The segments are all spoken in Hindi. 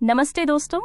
नमस्ते दोस्तों,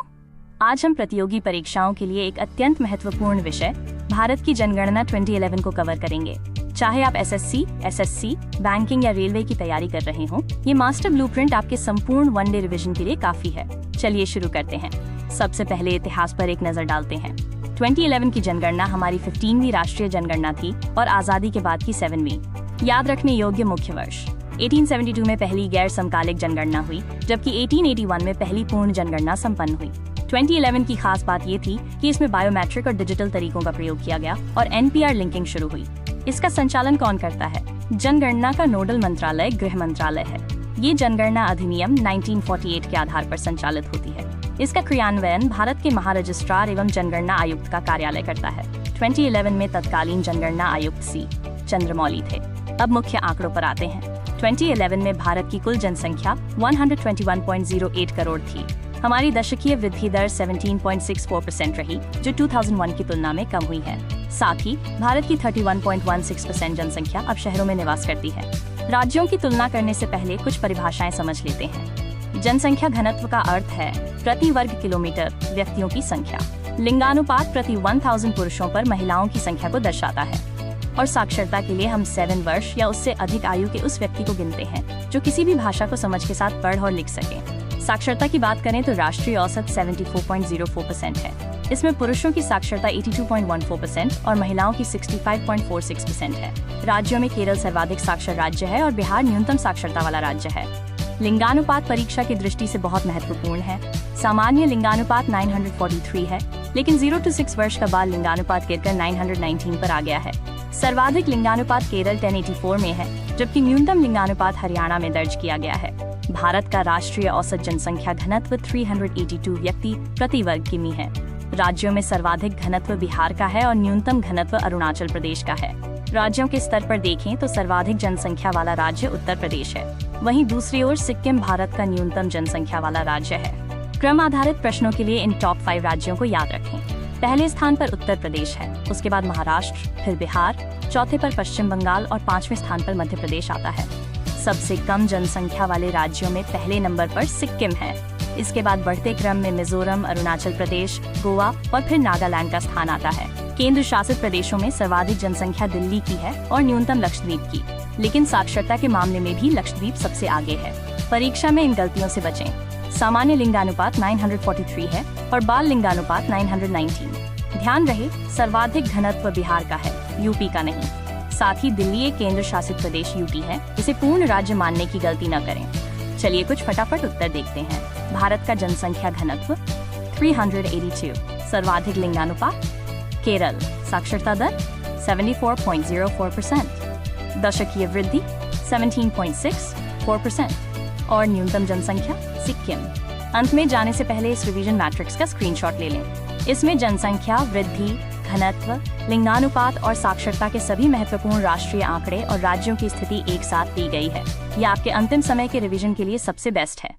आज हम प्रतियोगी परीक्षाओं के लिए एक अत्यंत महत्वपूर्ण विषय भारत की जनगणना 2011 को कवर करेंगे। चाहे आप एसएससी, एसएससी, बैंकिंग या रेलवे की तैयारी कर रहे हों, ये मास्टर ब्लूप्रिंट आपके संपूर्ण वनडे रिवीजन के लिए काफी है। चलिए शुरू करते हैं। सबसे पहले इतिहास पर एक नजर डालते हैं। 2011 की जनगणना हमारी 15वीं राष्ट्रीय जनगणना थी और आजादी के बाद की 7वीं। याद रखने योग्य मुख्य वर्ष 1872 में पहली गैर समकालिक जनगणना हुई, जबकि 1881 में पहली पूर्ण जनगणना संपन्न हुई। 2011 की खास बात ये थी कि इसमें बायोमेट्रिक और डिजिटल तरीकों का प्रयोग किया गया और एनपीआर लिंकिंग शुरू हुई। इसका संचालन कौन करता है? जनगणना का नोडल मंत्रालय गृह मंत्रालय है। ये जनगणना अधिनियम 1948 के आधार पर संचालित होती है। इसका क्रियान्वयन भारत के महारजिस्ट्रार एवं जनगणना आयुक्त का कार्यालय करता है। 2011 में तत्कालीन जनगणना आयुक्त सी चंद्रमौली थे। अब मुख्य आंकड़ों पर आते हैं। 2011 में भारत की कुल जनसंख्या 121.08 करोड़ थी। हमारी दशकीय वृद्धि दर 17.64% रही, जो 2001 की तुलना में कम हुई है। साथ ही भारत की 31.16% जनसंख्या अब शहरों में निवास करती है। राज्यों की तुलना करने से पहले कुछ परिभाषाएं समझ लेते हैं। जनसंख्या घनत्व का अर्थ है प्रति वर्ग किलोमीटर व्यक्तियों की संख्या। लिंगानुपात प्रति 1000 पुरुषों पर महिलाओं की संख्या को दर्शाता है। और साक्षरता के लिए हम 7 वर्ष या उससे अधिक आयु के उस व्यक्ति को गिनते हैं जो किसी भी भाषा को समझ के साथ पढ़ और लिख सके। साक्षरता की बात करें तो राष्ट्रीय औसत 74.04% है। इसमें पुरुषों की साक्षरता 82.14% और महिलाओं की 65.46% है। राज्यों में केरल सर्वाधिक साक्षर राज्य है और बिहार न्यूनतम साक्षरता वाला राज्य है। लिंगानुपात परीक्षा की दृष्टि से बहुत महत्वपूर्ण है। सामान्य लिंगानुपात 943 है, लेकिन 0 से 6 वर्ष का बाल लिंगानुपात गिरकर 919 पर आ गया है। सर्वाधिक लिंगानुपात केरल 1084 में है, जबकि न्यूनतम लिंगानुपात हरियाणा में दर्ज किया गया है। भारत का राष्ट्रीय औसत जनसंख्या घनत्व 382 व्यक्ति प्रति वर्ग किमी है। राज्यों में सर्वाधिक घनत्व बिहार का है और न्यूनतम घनत्व अरुणाचल प्रदेश का है। राज्यों के स्तर पर देखें तो सर्वाधिक जनसंख्या वाला राज्य उत्तर प्रदेश है। वहीं दूसरी ओर सिक्किम भारत का न्यूनतम जनसंख्या वाला राज्य है। क्रम आधारित प्रश्नों के लिए इन टॉप 5 राज्यों को याद रखें। पहले स्थान पर उत्तर प्रदेश है, उसके बाद महाराष्ट्र, फिर बिहार, चौथे पर पश्चिम बंगाल और 5वें स्थान पर मध्य प्रदेश आता है। सबसे कम जनसंख्या वाले राज्यों में पहले नंबर पर सिक्किम है। इसके बाद बढ़ते क्रम में मिजोरम, अरुणाचल प्रदेश, गोवा और फिर नागालैंड का स्थान आता है। केंद्र शासित प्रदेशों में सर्वाधिक जनसंख्या दिल्ली की है और न्यूनतम लक्षद्वीप की, लेकिन साक्षरता के मामले में भी लक्षद्वीप सबसे आगे है। परीक्षा में इन गलतियों से बचें। सामान्य लिंगानुपात 943 है और बाल लिंगानुपात 919। ध्यान रहे, सर्वाधिक घनत्व बिहार का है, यूपी का नहीं। साथ ही दिल्ली एक केंद्र शासित प्रदेश यूटी है, इसे पूर्ण राज्य मानने की गलती न करें। चलिए कुछ फटाफट उत्तर देखते हैं। भारत का जनसंख्या घनत्व 382, सर्वाधिक लिंगानुपात केरल, साक्षरता दर 74.04%, दशकीय वृद्धि 17.64% और न्यूनतम जनसंख्या सिक्किम। अंत में जाने से पहले इस रिवीजन मैट्रिक्स का स्क्रीनशॉट ले लें। इसमें जनसंख्या, वृद्धि, घनत्व, लिंगानुपात और साक्षरता के सभी महत्वपूर्ण राष्ट्रीय आंकड़े और राज्यों की स्थिति एक साथ दी गई है। यह आपके अंतिम समय के रिवीजन के लिए सबसे बेस्ट है।